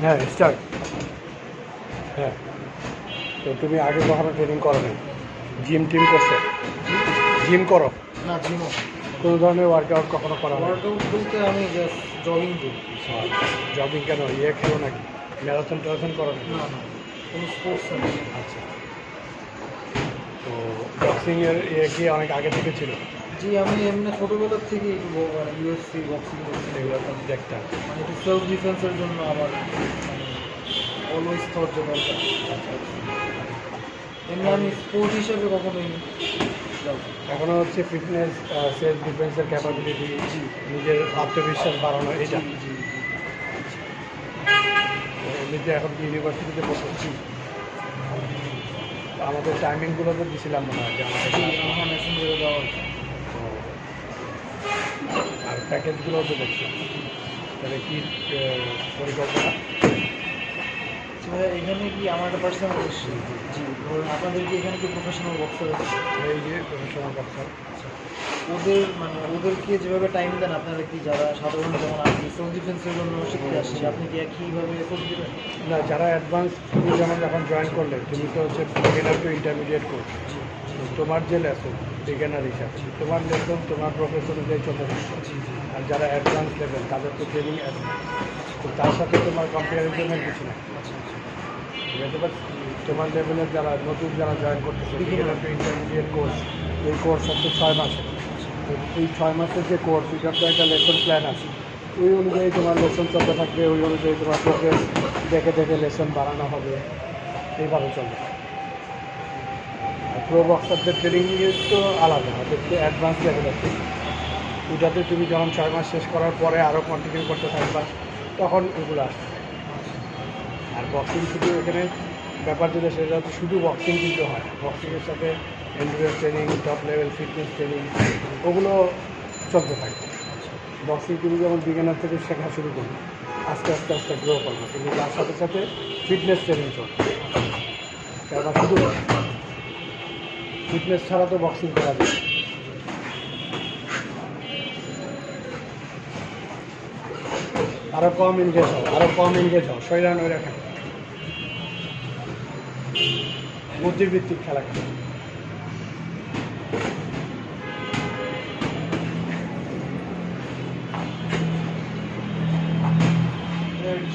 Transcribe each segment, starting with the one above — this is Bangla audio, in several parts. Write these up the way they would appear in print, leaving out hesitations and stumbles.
হ্যাঁ স্টার্ট। হ্যাঁ, তো তুমি আগে কখনো ট্রেনিং করো না? জিম করছো? জিম করো? না, জিমও কোনো ধরনের ওয়ার্কআউট কখনো করা হয়? ওয়ার্কআউট বলতে আমি জাস্ট জগিং করি। জগিং কেন খেলো নাকি? ম্যারাথন করো নাকি? না না, কোনো স্পোর্টস নেই। আচ্ছা, তো বক্সিংয়ের কি অনেক আগে থেকে ছিল? জি, আমি এমনি ছোটোবেলার থেকে ইউএফসি বক্সিং করছি। এগুলো তো দেখতাম। মানে একটু সেলফ ডিফেন্সের জন্য আমার অলওয়েজ থট যে দরকার। এমনি আমি স্পোর্ট হিসেবে কখনোই যাবো। এখনও হচ্ছে ফিটনেস, সেলফ ডিফেন্সের ক্যাপাবিলিটি, নিজের আত্মবিশ্বাস বাড়ানো, এটা এমনিতে এখন ইউনিভার্সিটিতে পড়তেছি। আমাদের টাইমিংগুলো তো দিছিলাম মনে হয় যে আমাদের আমার মেসেঞ্জারে দেওয়া আছে। আর প্যাকেজগুলোও তো দেখছি। তাহলে কী পরিকল্পনা? এখানে কি আমার একটা পার্সোনাল কোয়েশ্চেন, জি ধরুন আপনাদের কি এখানে কি প্রফেশনাল বক্সার আছে? এই যে প্রফেশনাল বক্সার, ওদেরকে যেভাবে টাইম দেন আপনারা কি যারা সাধারণ যেমন আপনি সেলফ ডিফেন্সের জন্য শিখতে আসছি, আপনি কি একইভাবে এফোর্ট দেবেন? না, যারা অ্যাডভান্স, তুমি যেমন যখন জয়েন করলে তুমি তো হচ্ছে বিগিনার টু ইন্টারমিডিয়েট কোর্স। তোমার যে লেসন বিগিনার হিসাবে তোমার লেসন তোমার প্রফেশন অনুযায়ী চলতে থাকছে। আর যারা অ্যাডভান্স লেভেল তাদের তো ট্রেনিং তো তার সাথে তোমার কম্পারিজনের কিছু না। বুঝতে পারছি, তোমার লেভেলের যারা নতুন যারা জয়েন করতেছে বিগিনার টু ইন্টারমিডিয়েট কোর্স, এই কোর্স হচ্ছে 6 মাসের। এই 6 মাসের যে কোর্স, এটার তো একটা লেসন প্ল্যান আছে। ওই অনুযায়ী তোমার লেসন চলতে থাকবে, ওই অনুযায়ী তোমার প্রোগ্রেস দেখে দেখে লেসন বাড়ানো হবে, এইভাবে চলবে। আর প্রো বক্সারদের ট্রেনিং তো আলাদা, ওদের তো অ্যাডভান্স লেভেল আছে। ওটাতে তুমি যখন 6 মাস শেষ করার পরে আরও কন্টিনিউ করতে থাকবা, তখন ওগুলো আসবে। আর বক্সিং শুধু এখানে ব্যাপার যেটা, সেটা হচ্ছে শুধু বক্সিং কিন্তু হয়। বক্সিংয়ের সাথে endurance training, top level fitness training, ওগুলো চলতে থাকে। বক্সিং তুমি যেমন বিগিনার থেকে শেখা শুরু করবে, আস্তে আস্তে আস্তে গ্রো করবে, কিন্তু তার সাথে সাথে ফিটনেস ট্রেনিং চলবে। কেননা শুধু ফিটনেস ছাড়া তো বক্সিং করা যায়। আরও কম এনগেজ হও, শরীরান ওই রাখেন, বুদ্ধিভিত্তিক খেলা খেলে।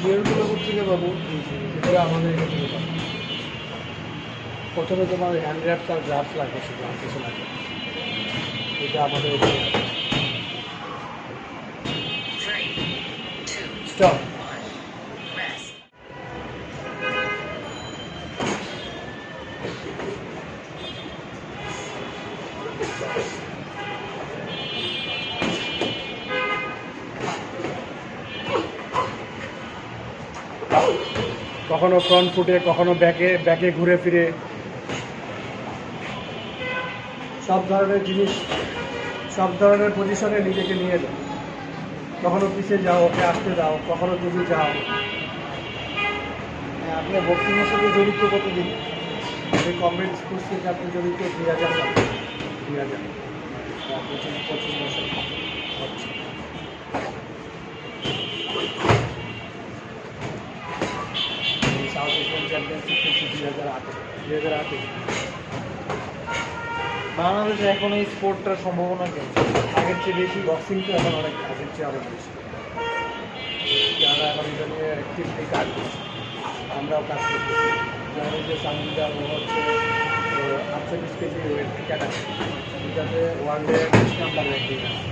গিয়ারগুলো কোথেকে পাবো? এটা আমাদের এখানে থেকে পাবে। প্রথমে তোমার হ্যান্ড গ্রাফস আর গ্রাফস লাগবে, শুধু আর কিছু লাগবে। এটা আমাদের এখানে আছে। স্টপ। কখনো ফ্রন্ট ফুটে, কখনো ব্যাকে ঘুরে ফিরে, সব ধরনের জিনিস, সব ধরনের পজিশনে নিজেকে নিয়ে যাও। কখনো পিছিয়ে যাও, ওকে আসতে দাও, কখনো তুমি যাও। আপনি বক্সিংয়ের সাথে জড়িত কতদিন? এই কমবেট স্পোর্টস থেকে আপনি জড়িত 2000 সাল, 2000 25 বছর হচ্ছে। সাউথ এশিয়ান চ্যাম্পিয়নশিপ হচ্ছে 2008। বাংলাদেশে এখন এই স্পোর্টটার সম্ভাবনা কেমন? আগের চেয়ে বেশি বক্সিং তো এখন অনেক, আগের চেয়ে অনেক বেশি। যারা এখন এটা নিয়ে অ্যাক্টিভলি কাজ করছে, আমরাও কাজ করতেছি। যেমন যে সামজিদা, ও হচ্ছে 48 কেজি ওয়েট ক্যাটাগরি, এটাতে ওয়ার্ল্ডে 20 নাম্বার র্যাঙ্কিং আছে।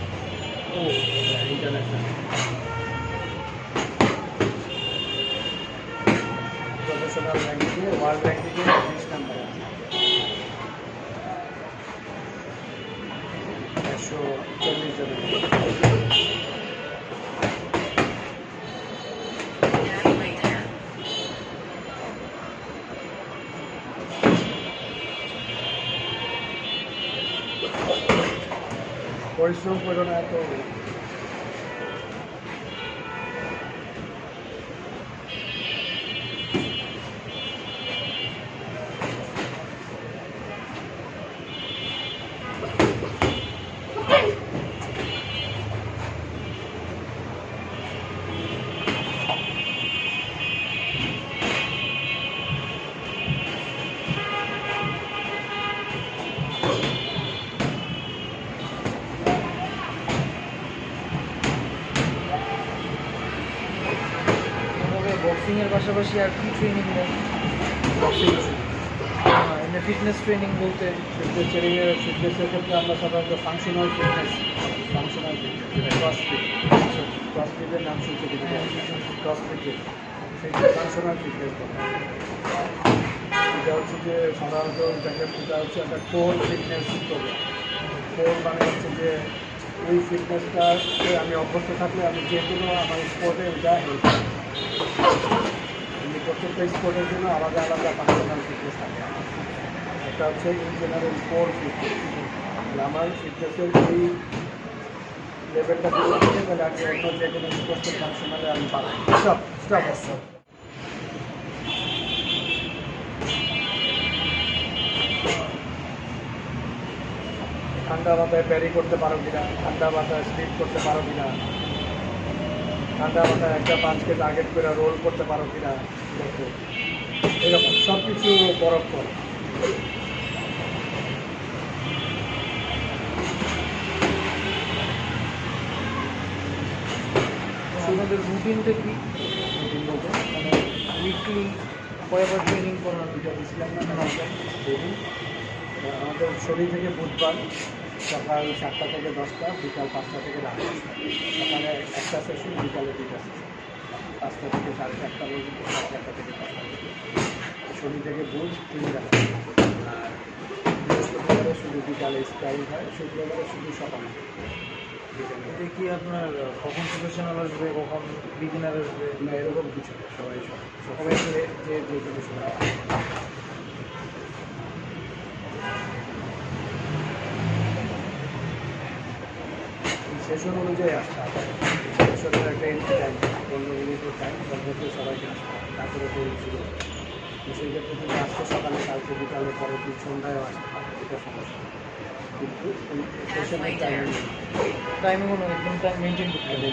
ও ইন্টারন্যাশনাল প্রফেশনাল র্যাঙ্কিংয়ে, ওয়ার্ল্ড র্যাঙ্কিংয়ে 20 নাম্বার আছে। 140 জনের। পরিশ্রম করো না এত। পাশাপাশি আর কি ট্রেনিং দেন? এমনি ফিটনেস ট্রেনিং বলতে ফিটনেসের ক্ষেত্রে আমরা সাধারণত ফাংশনাল ফিটনেস যেটা ক্রসফিটের নাম শুনতে ক্রসফিট ফাংশনাল ফিটনেস এটা হচ্ছে যে সাধারণত এটা হচ্ছে একটা কোর ফিটনেস প্রোগ্রাম। কোর মানে হচ্ছে যে ওই ফিটনেসটাকে আমি অভ্যস্ত থাকলে আমি যে কোনো আমার স্পোর্টে এটা হেল্প আমি প্রত্যেকটা স্পোর্টের জন্য আলাদা আলাদা ফাংশনাল ফিটনেস থাকে। একটা হচ্ছে ইন জেনারেল কোর ফিটনেস। আমার ফিটনেসের এই লেভেলটা যদি থাকে তাহলে আমি অন্য যে কোনো স্পোর্টসের ফাংশনালে আমি পাবো। Stop stop stop. ঠান্ডা মাথায় প্যারি করতে পারো কিনা, ঠান্ডা মাথায় স্লিপ করতে পারো কিনা, ঠান্ডা মাথায় একটা পাঁচকে টার্গেট করে রোল করতে পারো কিনা, দেখো এরকম সব কিছু বরফ করো। আপনাদের রুটিনটা কি? রুটিন বলতে মানে উইকলি কয়বার ট্রেনিং করার? দুইটা দিয়েছিলাম না দেখুন, আমাদের শনি থেকে বুধবার সকাল 7টা থেকে 10টা, বিকাল 5টা থেকে রাত 10টা। সকালে একটা সেশন, বিকালে 2টা সেশন, 5টা থেকে 4:30 পর্যন্ত, 4:30 থেকে 5টা পর্যন্ত। শনি থেকে বুধ 3 বেলা, আর বৃহস্পতিবারে শুধু বিকালে স্প্রাইং হয়, শুক্রবারে শুধু সকালে বিকালে। এটা কি আপনার কখন প্রফেশনাল আসবে, কখন বিগিনার আসবে? না এরকম কিছু না, সবাই সবাই যে যে যে কোনো সময় সেশন অনুযায়ী আসতে হবে। সেশনের একটা এন্ট্রি টাইম 15 মিনিটের টাইম, সর্বোচ্চ সবাইকে আসতে হবে, তারপরে তো শুরু হবে। তো সেই ক্ষেত্রে যদি আসতে সকালে, কালকে বিকালে, পরের দিন সন্ধ্যায়ও আসতে পারে, এটা সমস্যা না। কিন্তু সেশনের টাইমে কোনো একদম টাইম মেনটেন করতে হবে।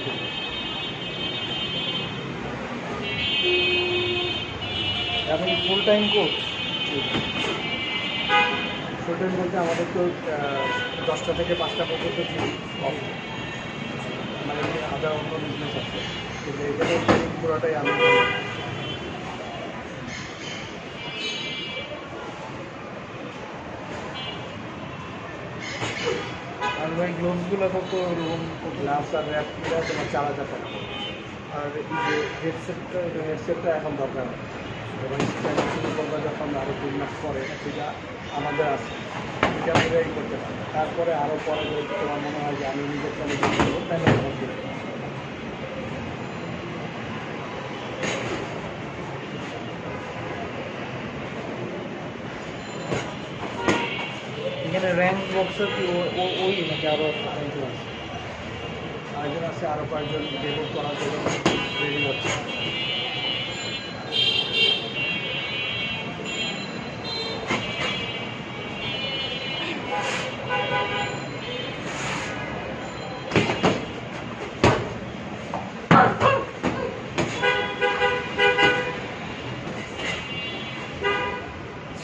এখন full time course? Full time বলতে আমাদের তো 10টা থেকে 5টা পর্যন্ত অফ, মানে আদার অন্য বিজনেস আছে, কিন্তু এখানে ট্রেনিং পুরোটাই আমি করি। আর ভাই গ্লোভসগুলো কত এরকম? গ্লাভস আর র্যাপ কিনে তোমার 4,000 টাকা। আর এই যে হেডসেটটা এখন দরকার নেই, এবং স্ট্যান্ড শুরু করবে যখন আরও 3 মাস পরে, সেটা আমাদের আছে, এটা নিজেই করতে পারে। তারপরে আরও পরে যদি তোমার মনে হয় যে আমি নিজের কাছে করবো, তাহলে আমার কিনে দেবো। এখানে র্যাঙ্ক বক্সার কি ওই নাকি আরও? আরেকজন আছে, আরও কয়েকজন ডেভেলপ করার জন্য রেডি হচ্ছে।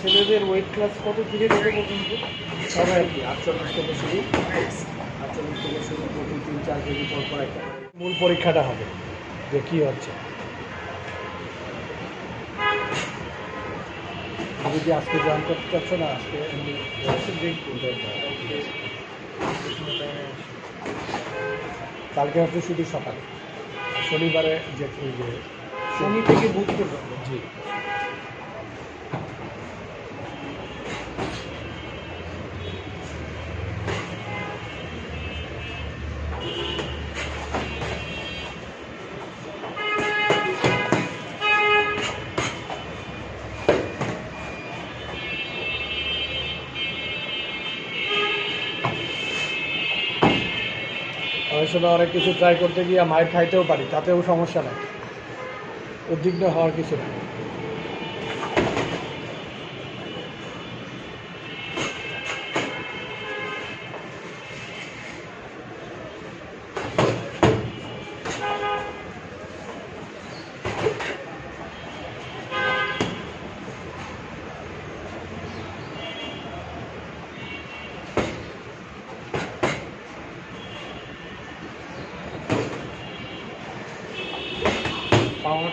ছেলেদের ওয়েট ক্লাস কত থেকে কত পর্যন্ত? সবাই আর কি 48 থেকে শুরু, 48 থেকে শুরু, প্রতি 3-4 কেজি পর পর একটা মূল পরীক্ষাটা হবে যে কী হচ্ছে। তুমি কি আজকে জয়েন করতে চাচ্ছ না? আজকে কালকে হচ্ছে শুধু সকালে, শনিবারে যে এই যে শনি থেকে বুধ পর্যন্ত? জি। অনেক সময় অনেক কিছু ট্রাই করতে গিয়ে মায়ের খাইতেও পারি, তাতেও সমস্যা নেই, উদ্বিগ্ন হওয়ার কিছু নেই।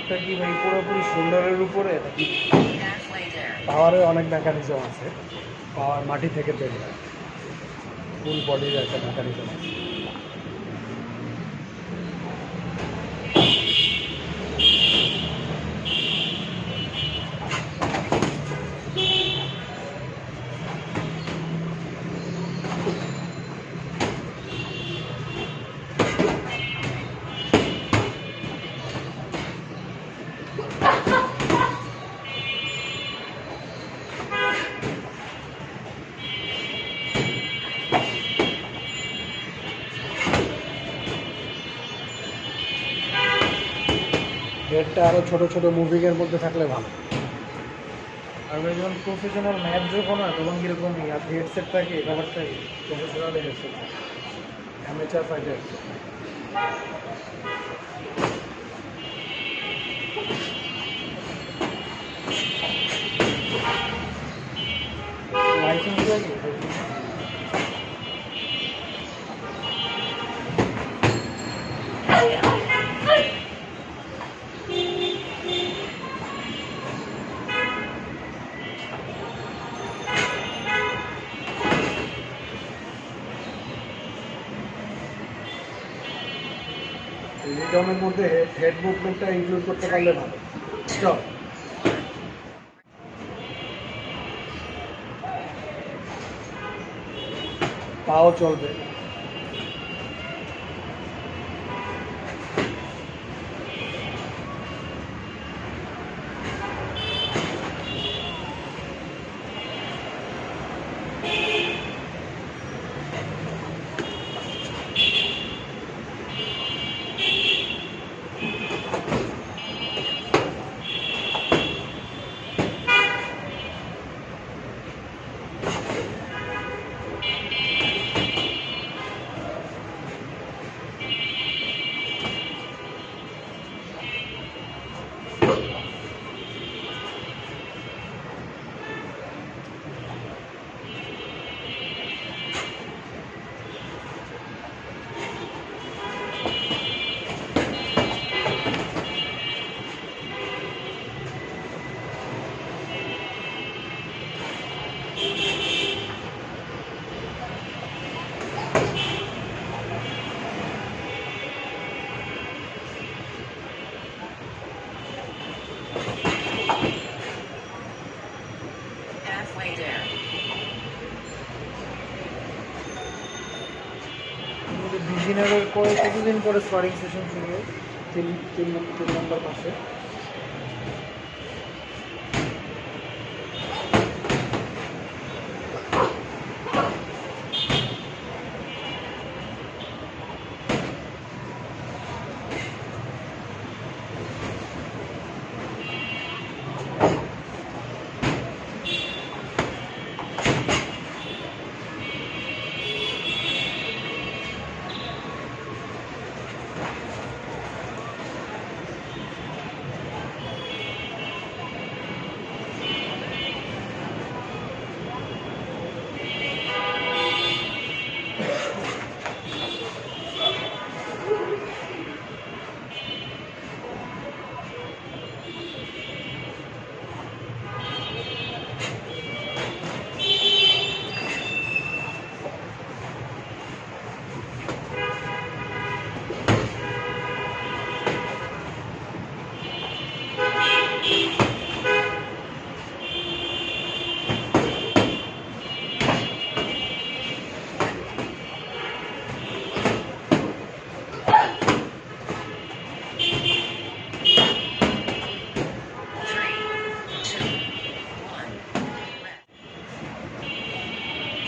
পাওয়ারটা কি ভাই পুরোপুরি শোল্ডারের উপরে নাকি? পাওয়ারের অনেক মেকানিজম আছে। পাওয়ার মাটি থেকে তৈরি হয়, ফুল বডির একটা মেকানিজম আছে। হেডটা আরও ছোট ছোট মুভিংয়ের মধ্যে থাকলে ভালো। আর ভাই যখন প্রফেশনাল ম্যাচ যখন হয় তখন কীরকম হেডসেট থাকে, কভার থাকে? Professional headset, amateur fighter headset. Licence লাগে? রিদমের মধ্যে হেড মুভমেন্টটা ইনক্লুড করতে পারলে ভালো। চল, পাও চলবে। বিগিনারের কতদিন পরে স্পারিং সেশন শুরু হয়? তিন তিন তিন নম্বর মাসে।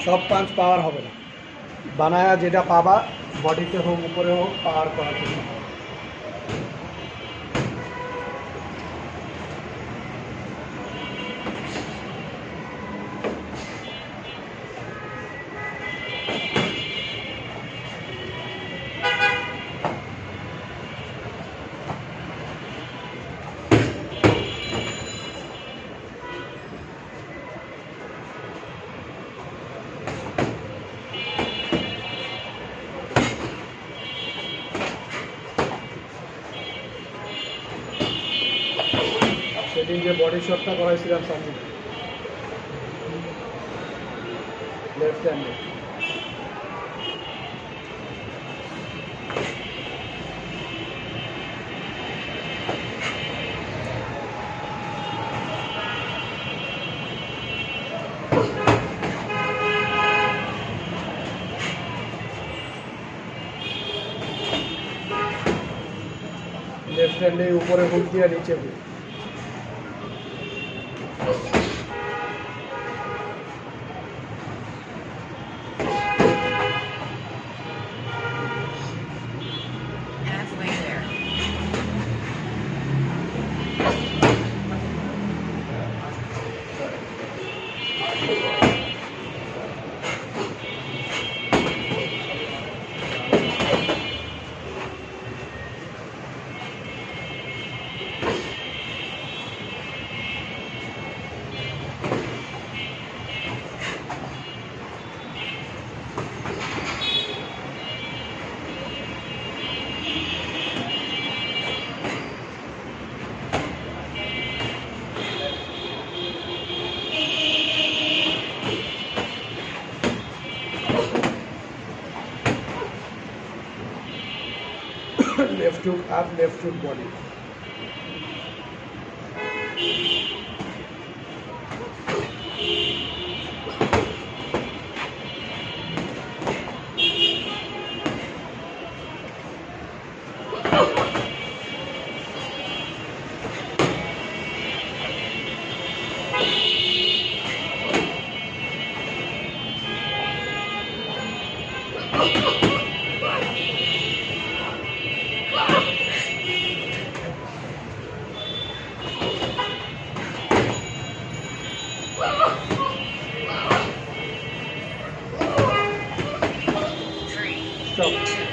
সব পাঞ্চ পাওয়ার হবে না, বানায়া যেটা পাবা বডিতে হোক উপরে হোক পাওয়ার করার জন্য। সেদিন যে বডি শটটা করাইছিলাম সামনে লেফট হ্যান্ডে, লেফট হ্যান্ডে উপরে হুক দিয়ে নিচে hook. Halfway there. Left hook up, left hook body. Three, Stop. two,